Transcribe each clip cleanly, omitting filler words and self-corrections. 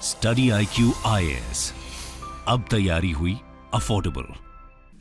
Study IQ IAS, अब तैयारी हुई अफोर्डेबल।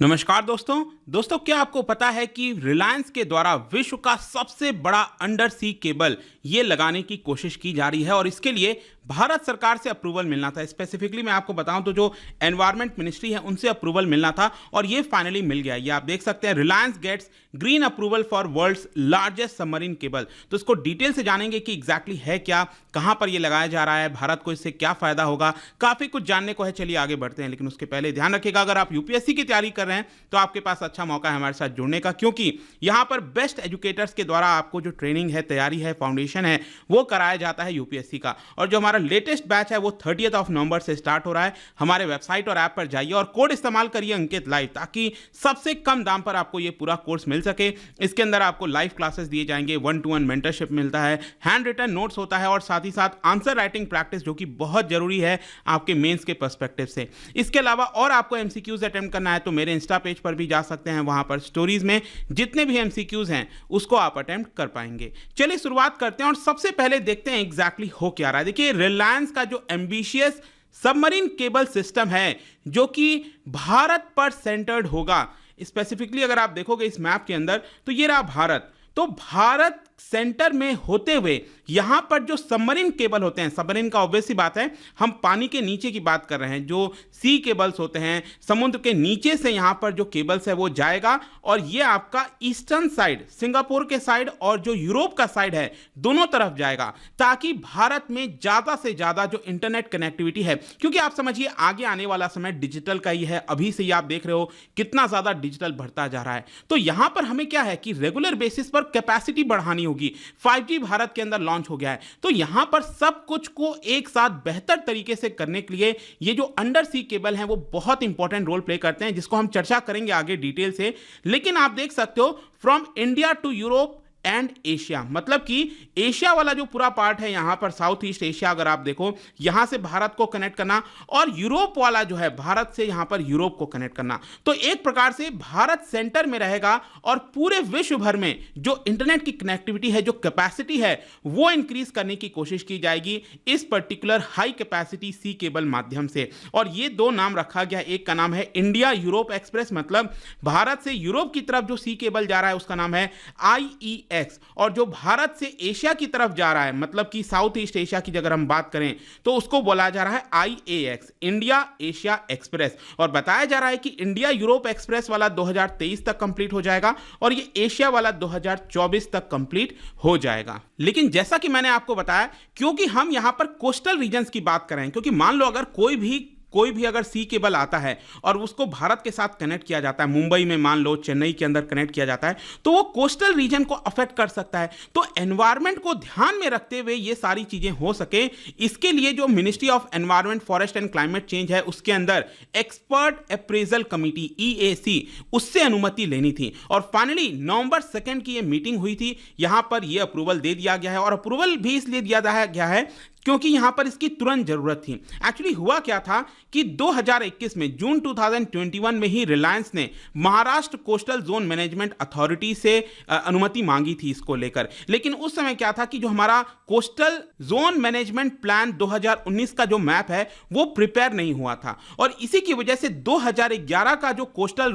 नमस्कार दोस्तों, क्या आपको पता है कि रिलायंस के द्वारा विश्व का सबसे बड़ा अंडर सी केबल ये लगाने की कोशिश की जा रही है और इसके लिए भारत सरकार से अप्रूवल मिलना था। स्पेसिफिकली मैं आपको बताऊं तो जो एनवायरमेंट मिनिस्ट्री है उनसे अप्रूवल मिलना था और ये फाइनली मिल गया। ये आप देख सकते हैं, Reliance gets green approval for world's largest submarine cable. तो इसको डिटेल से जानेंगे कि एग्जैक्टली है क्या, कहां पर ये लगाया जा रहा है, भारत को इससे क्या फायदा होगा, काफी कुछ जानने को है। चलिए आगे बढ़ते हैं, लेकिन उसके पहले ध्यान रखिएगा, अगर आप यूपीएससी की तैयारी कर रहे हैं तो आपके पास अच्छा मौका है हमारे साथ जुड़ने का, क्योंकि यहां पर बेस्ट एजुकेटर्स के द्वारा आपको जो ट्रेनिंग है, तैयारी है, फाउंडेशन है, वो कराया जाता है यूपीएससी का। और जो हमारा लेटेस्ट बैच है वो 30 नवंबर से स्टार्ट हो रहा है। हमारे वेबसाइट और ऐप पर जाइए और कोड इस्तेमाल करिए अंकित लाइव, ताकि सबसे कम दाम पर आपको ये पूरा कोर्स मिल सके। इसके अंदर आपको लाइव क्लासेस दिए जाएंगे, 1-to-1 मेंटरशिप मिलता है, हैंड रिटन नोट्स होता है और साथ ही साथ आंसर राइटिंग प्रैक्टिस, जो कि बहुत जरूरी है आपके मेंस के पर्सपेक्टिव से। इसके अलावा और आपको एमसीक्यूज अटेम्प्ट करना है तो मेरे इंस्टा पेज पर भी जा सकते हैं, वहां पर स्टोरीज में जितने भी एमसीक्यूज हैं उसको आप अटेम्प्ट कर पाएंगे। चलिए शुरुआत करते हैं और सबसे पहले देखते हैं एग्जैक्टली हो क्या रहा है। देखिए, रिलायंस का जो एम्बिशियस सबमरीन केबल सिस्टम है जो कि भारत पर सेंटर्ड होगा। स्पेसिफिकली अगर आप देखोगे इस मैप के अंदर तो ये रहा भारत, तो भारत सेंटर में होते हुए यहां पर जो सबमरीन केबल होते हैं, सबमरीन का ऑब्वियस सी बात है, हम पानी के नीचे की बात कर रहे हैं, जो सी केबल्स होते हैं, समुद्र के नीचे से यहां पर जो केबल्स है वो जाएगा और ये आपका ईस्टर्न साइड, सिंगापुर के साइड और जो यूरोप का साइड है, दोनों तरफ जाएगा, ताकि भारत में ज्यादा से ज्यादा जो इंटरनेट कनेक्टिविटी है, क्योंकि आप समझिए आगे आने वाला समय डिजिटल का ही है। अभी से ही आप देख रहे हो कितना ज्यादा डिजिटल बढ़ता जा रहा है। तो यहां पर हमें क्या है कि रेगुलर बेसिस पर कैपेसिटी बढ़ानी होगी। 5G भारत के अंदर लॉन्च हो गया है, तो यहां पर सब कुछ को एक साथ बेहतर तरीके से करने के लिए ये जो अंडर सी केबल हैं वो बहुत इंपॉर्टेंट रोल प्ले करते हैं, जिसको हम चर्चा करेंगे आगे डिटेल से। लेकिन आप देख सकते हो, from India to Europe and Asia, मतलब कि एशिया वाला जो पूरा पार्ट है यहां पर, साउथ ईस्ट एशिया अगर आप देखो, यहां से भारत को कनेक्ट करना, और यूरोप वाला जो है भारत से यहां पर यूरोप को कनेक्ट करना। तो एक प्रकार से भारत सेंटर में रहेगा और पूरे विश्व भर में जो इंटरनेट की कनेक्टिविटी है, जो कैपेसिटी है, वो इंक्रीज करने की कोशिश की जाएगी इस particular high capacity sea cable माध्यम से। और ये दो नाम रखा गया, एक का नाम है इंडिया यूरोप एक्सप्रेस, मतलब भारत से यूरोप की तरफ जो सी केबल जा रहा है उसका नाम है IEX, और जो भारत से एशिया की तरफ जा रहा है, मतलब कि साउथ ईस्ट एशिया की अगर हम बात करें तो उसको बोला जा रहा है IAX, इंडिया एशिया एक्सप्रेस। और बताया जा रहा है कि इंडिया यूरोप एक्सप्रेस वाला 2023 तक कंप्लीट हो जाएगा और ये एशिया वाला 2024 तक कंप्लीट हो जाएगा। लेकिन जैसा कि मैंने आपको बताया, क्योंकि हम यहां पर कोस्टल रीजन्स की बात कर रहे हैं, क्योंकि मान लो अगर कोई भी अगर सी केबल आता है और उसको भारत के साथ कनेक्ट किया जाता है, मुंबई में मान लो, चेन्नई के अंदर कनेक्ट किया जाता है, तो वो कोस्टल रीजन को अफेक्ट कर सकता है। तो एनवायरनमेंट को ध्यान में रखते हुए ये सारी चीजें हो सके, इसके लिए जो ministry of environment, forest and climate change है, उसके अंदर एक्सपर्ट अप्रेजल कमिटी EAC, उससे अनुमति लेनी थी। और फाइनली नवंबर 2 की ये मीटिंग हुई थी, यहां पर ये अप्रूवल दे दिया गया है। और अप्रूवल भी इसलिए दिया गया है क्योंकि यहां पर इसकी तुरंत जरूरत थी। एक्चुअली हुआ क्या था कि 2021 में, जून 2021 में ही रिलायंस ने Maharashtra coastal zone management authority से अनुमति मांगी थी इसको लेकर। लेकिन उस समय क्या था कि जो हमारा कोस्टल जोन मैनेजमेंट प्लान 2019 का जो मैप है वो प्रिपेयर नहीं हुआ था, और इसी की वजह से 2011 का जो कोस्टल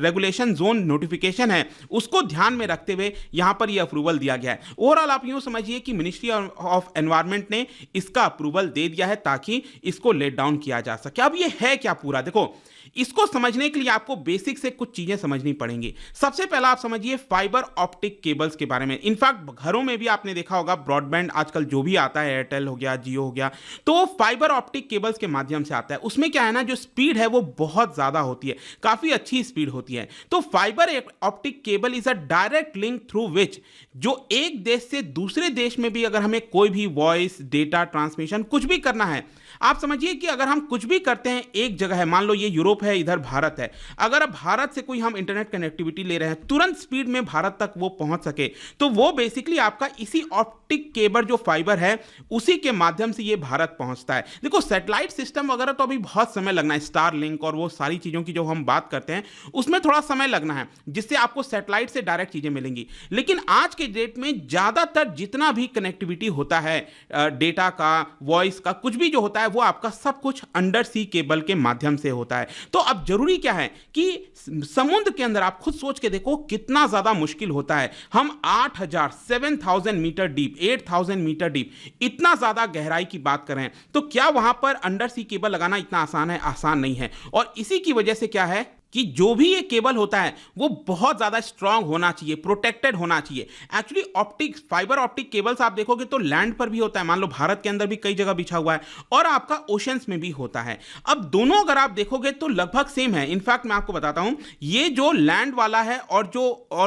रेगुलेशन जोन नोटिफिकेशन है उसको ध्यान में रखते हुए यहां पर यह अप्रूवल दिया गया है। ओवरऑल आप यूं समझिए कि मिनिस्ट्री ऑफ एनवायरनमेंट ने इसका अप्रूवल दे दिया है ताकि इसको लेट डाउन किया जा सके। अब ये है क्या पूरा, देखो, इसको समझने के लिए आपको बेसिक से कुछ चीजें समझनी पड़ेंगी। सबसे पहला आप समझिए फाइबर ऑप्टिक केबल्स के बारे में। इनफैक्ट घरों में भी आपने देखा होगा, ब्रॉडबैंड आजकल जो भी आता है, एयरटेल हो गया, जियो हो गया, तो वो फाइबर ऑप्टिक केबल्स के माध्यम से आता है। उसमें क्या है ना, जो स्पीड है वो बहुत ज्यादा होती है, काफी अच्छी स्पीड होती है। तो fibre optic cable is a direct link through which, जो एक देश से दूसरे देश में भी अगर हमें कोई भी वॉइस, डेटा ट्रांसमिशन कुछ भी करना है, आप समझिए कि अगर हम कुछ भी करते हैं एक जगह है, मान लो ये यूरोप यूरोप है, इधर भारत है, अगर अब भारत से कोई हम इंटरनेट कनेक्टिविटी ले रहे हैं तुरंत स्पीड में भारत तक वो पहुंच सके, तो वो बेसिकली आपका इसी ऑप्टिक केबल जो फाइबर है उसी के माध्यम से ये भारत पहुंचता है। देखो सैटेलाइट सिस्टम वगैरह तो अभी बहुत समय लगना है, स्टार लिंक और वो सारी चीज़ों की जो हम बात करते हैं उसमें थोड़ा समय लगना है, जिससे आपको सैटेलाइट से डायरेक्ट चीज़ें मिलेंगी। लेकिन आज के डेट में ज़्यादातर जितना भी कनेक्टिविटी होता है, डेटा का, वॉइस का, कुछ भी जो होता है वो आपका सब कुछ अंडर सी केबल के माध्यम से होता है। तो अब जरूरी क्या है कि समुद्र के अंदर आप खुद सोच के देखो कितना ज़्यादा मुश्किल होता है। हम 7,000 मीटर डीप, 8,000 मीटर डीप, इतना ज़्यादा गहराई की बात कर रहे हैं, तो क्या वहां पर अंडर सी केबल लगाना इतना आसान है? आसान नहीं है। और इसी की वजह से क्या है कि जो भी ये केबल होता है वो बहुत ज़्यादा स्ट्रांग होना चाहिए, प्रोटेक्टेड होना चाहिए। Actually optic fibre optic cables आप देखोगे तो लैंड पर भी होता है, मान लो भारत के अंदर भी कई जगह बिछा हुआ है, और आपका ओशंस में भी होता है। अब दोनों अगर आप देखोगे तो लगभग सेम है। इनफैक्ट मैं आपको बताता हूं, ये जो लैंड वाला है और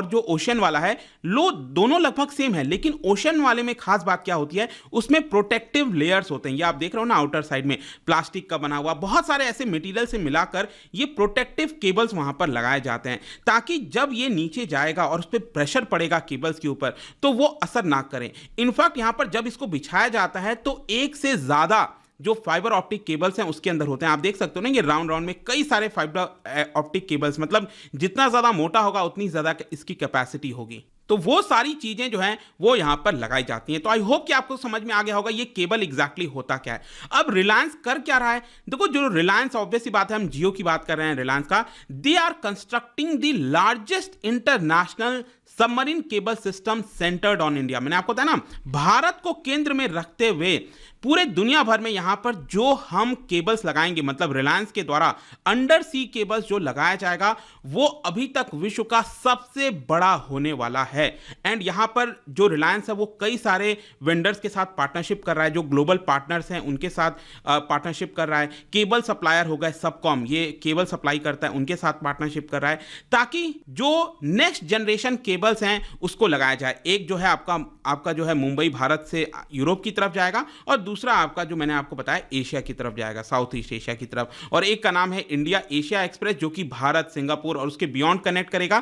जो ओशन वाला है, लो दोनों लगभग सेम है, लेकिन ओशन वाले में खास बात क्या होती है, उसमें प्रोटेक्टिव लेयर्स होते हैं। ये आप देख रहे हो ना, आउटर साइड में प्लास्टिक का बना हुआ बहुत सारे ऐसे मटेरियल से मिलाकर ये प्रोटेक्टिव केबल्स वहां पर लगाए जाते हैं, ताकि जब ये नीचे जाएगा और उस पर प्रेशर पड़ेगा केबल्स के ऊपर तो वो असर ना करें। इनफैक्ट यहां पर जब इसको बिछाया जाता है तो एक से ज्यादा जो फाइबर ऑप्टिक केबल्स हैं उसके अंदर होते हैं। आप देख सकते हो ना, ये राउंड राउंड में कई सारे फाइबर ऑप्टिक केबल्स, मतलब जितना ज्यादा मोटा होगा उतनी ज्यादा इसकी कैपेसिटी होगी। तो वो सारी चीजें जो हैं वो यहां पर लगाई जाती हैं। तो आई होप कि आपको समझ में आ गया होगा ये केबल एग्जैक्टली होता क्या है। अब रिलायंस कर क्या रहा है, देखो जो रिलायंस, ऑब्वियस सी बात है, हम जियो की बात कर रहे हैं रिलायंस का, they are constructing the largest international submarine cable system centred on India. मैंने आपको बताया ना, भारत को केंद्र में रखते हुए पूरे दुनिया भर में यहां पर जो हम केबल्स लगाएंगे, मतलब रिलायंस के द्वारा अंडर सी केबल्स जो लगाया जाएगा, वो अभी तक विश्व का सबसे बड़ा होने वाला है। एंड यहां पर जो रिलायंस है वो कई सारे वेंडर्स के साथ पार्टनरशिप कर रहा है, जो ग्लोबल पार्टनर्स हैं उनके साथ पार्टनरशिप कर रहा है। केबल सप्लायर हो गए सबकॉम, ये केबल सप्लाई करता है, उनके साथ पार्टनरशिप कर रहा है, ताकि जो नेक्स्ट जनरेशन केबल्स हैं उसको लगाया जाए। एक जो है आपका जो है मुंबई भारत से यूरोप की तरफ जाएगा, और दूसरा आपका जो मैंने आपको बताया एशिया की तरफ जाएगा, साउथ ईस्ट एशिया की तरफ। और एक का नाम है इंडिया एशिया एक्सप्रेस, जो कि भारत, सिंगापुर और उसके बियॉन्ड कनेक्ट करेगा,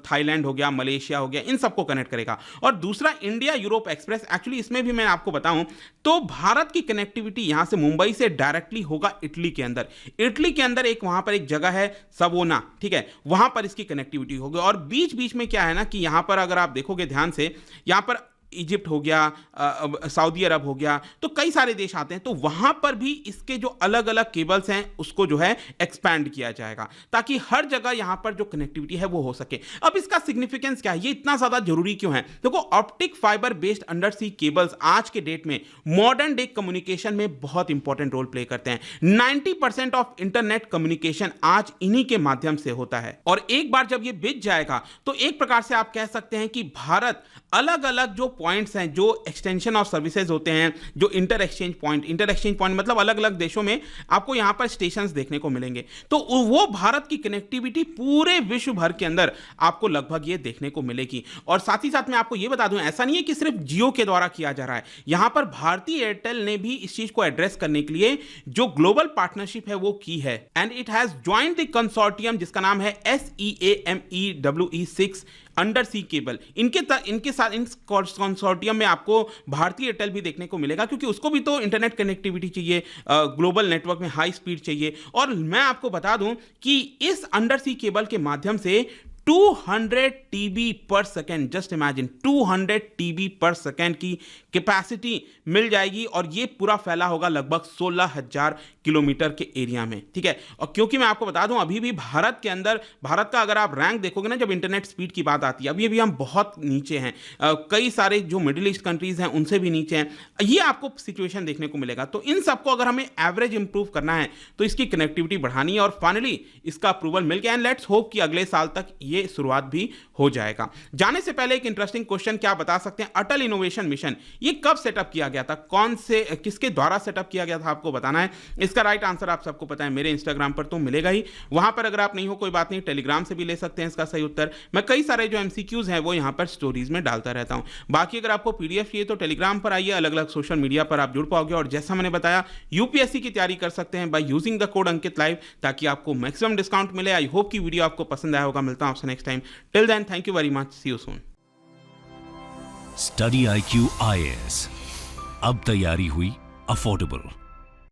थाईलैंड हो गया, मलेशिया हो गया, इन सबको कनेक्ट करेगा। और दूसरा इंडिया यूरोप एक्सप्रेस, एक्चुअली इसमें भी मैं आपको बताऊं तो भारत की कनेक्टिविटी यहां से मुंबई से डायरेक्टली होगा इटली के अंदर। इटली के अंदर एक वहां पर एक जगह है सवोना, ठीक है, वहां पर इसकी कनेक्टिविटी होगी। और बीच बीच में क्या है ना कि यहां पर अगर आप देखोगे ध्यान से, यहां पर इजिप्ट हो गया, सऊदी अरब हो गया, तो कई सारे देश आते हैं, तो वहां पर भी इसके जो अलग अलग केबल्स हैं उसको जो है एक्सपैंड किया जाएगा, ताकि हर जगह यहां पर जो कनेक्टिविटी है वो हो सके। अब इसका सिग्निफिकेंस क्या है, ये इतना ज्यादा जरूरी क्यों है? देखो ऑप्टिक फाइबर बेस्ड अंडर सी केबल्स आज के डेट में मॉडर्न डे कम्युनिकेशन में बहुत इंपॉर्टेंट रोल प्ले करते हैं। 90% ऑफ इंटरनेट कम्युनिकेशन आज इन्हीं के माध्यम से होता है। और एक बार जब ये बिछ जाएगा तो एक प्रकार से आप कह सकते हैं कि भारत अलग अलग जो पॉइंट्स हैं, जो एक्सटेंशन ऑफ सर्विसेज होते हैं, जो इंटर एक्सचेंज पॉइंट मतलब अलग अलग देशों में आपको यहां पर स्टेशंस देखने को मिलेंगे, तो वो भारत की कनेक्टिविटी पूरे विश्व भर के अंदर आपको लगभग ये देखने को मिलेगी। और साथ ही साथ मैं आपको ये बता दूं, ऐसा नहीं है कि सिर्फ जियो के द्वारा किया जा रहा है, यहां पर भारतीय एयरटेल ने भी इस चीज को एड्रेस करने के लिए जो ग्लोबल पार्टनरशिप है वो की है, and it has joint the consortium जिसका नाम है SEAMEWE6 अंडर सी केबल। इनके साथ इन कंसोर्टियम में आपको भारतीय एयरटेल भी देखने को मिलेगा, क्योंकि उसको भी तो इंटरनेट कनेक्टिविटी चाहिए, ग्लोबल नेटवर्क में हाई स्पीड चाहिए। और मैं आपको बता दूं कि इस अंडर सी केबल के माध्यम से 200 TB पर सेकेंड, जस्ट इमेजिन 200 TB पर सेकेंड की कैपेसिटी मिल जाएगी, और ये पूरा फैला होगा लगभग 16,000 किलोमीटर के एरिया में, ठीक है। और क्योंकि मैं आपको बता दूं अभी भी भारत के अंदर, भारत का अगर आप रैंक देखोगे ना, जब इंटरनेट स्पीड की बात आती है, अभी भी हम बहुत नीचे हैं, कई सारे जो मिडिल ईस्ट कंट्रीज हैं उनसे भी नीचे हैं, ये आपको सिचुएशन देखने को मिलेगा। तो इन सबको अगर हमें एवरेज इंप्रूव करना है तो इसकी कनेक्टिविटी बढ़ानी है, और फाइनली इसका अप्रूवल मिल गया, एंड लेट्स होप कि अगले साल तक ये ये शुरुआत भी हो जाएगा। जाने से पहले एक इंटरेस्टिंग क्वेश्चन, क्या बता सकते हैं अटल इनोवेशन मिशन ये कब सेटअप किया गया था, कौन से किसके द्वारा सेटअप किया गया था, आपको बताना है। इसका राइट आंसर आप सबको पता है, मेरे इंस्टाग्राम पर तो मिलेगा ही, वहां पर अगर आप नहीं हो कोई बात नहीं, टेलीग्राम से भी ले सकते हैं इसका सही उत्तर। मैं कई सारे जो एमसीक्यूज हैं वो यहां पर स्टोरीज में डालता रहता हूं। बाकी अगर आपको पीडीएफ चाहिए तो टेलीग्राम पर आइए, अलग अलग सोशल मीडिया पर आप जुड़ पाओगे। और जैसा मैंने बताया यूपीएससी की तैयारी कर सकते हैं by using the code Ankit live, ताकि आपको मैक्सिमम डिस्काउंट मिले। आई होप की वीडियो आपको पसंद आया होगा। मिलता हूं आपसे next time. Till then thank you very much, see you soon. Study IQ IAS, अब तैयारी हुई अफोर्डेबल।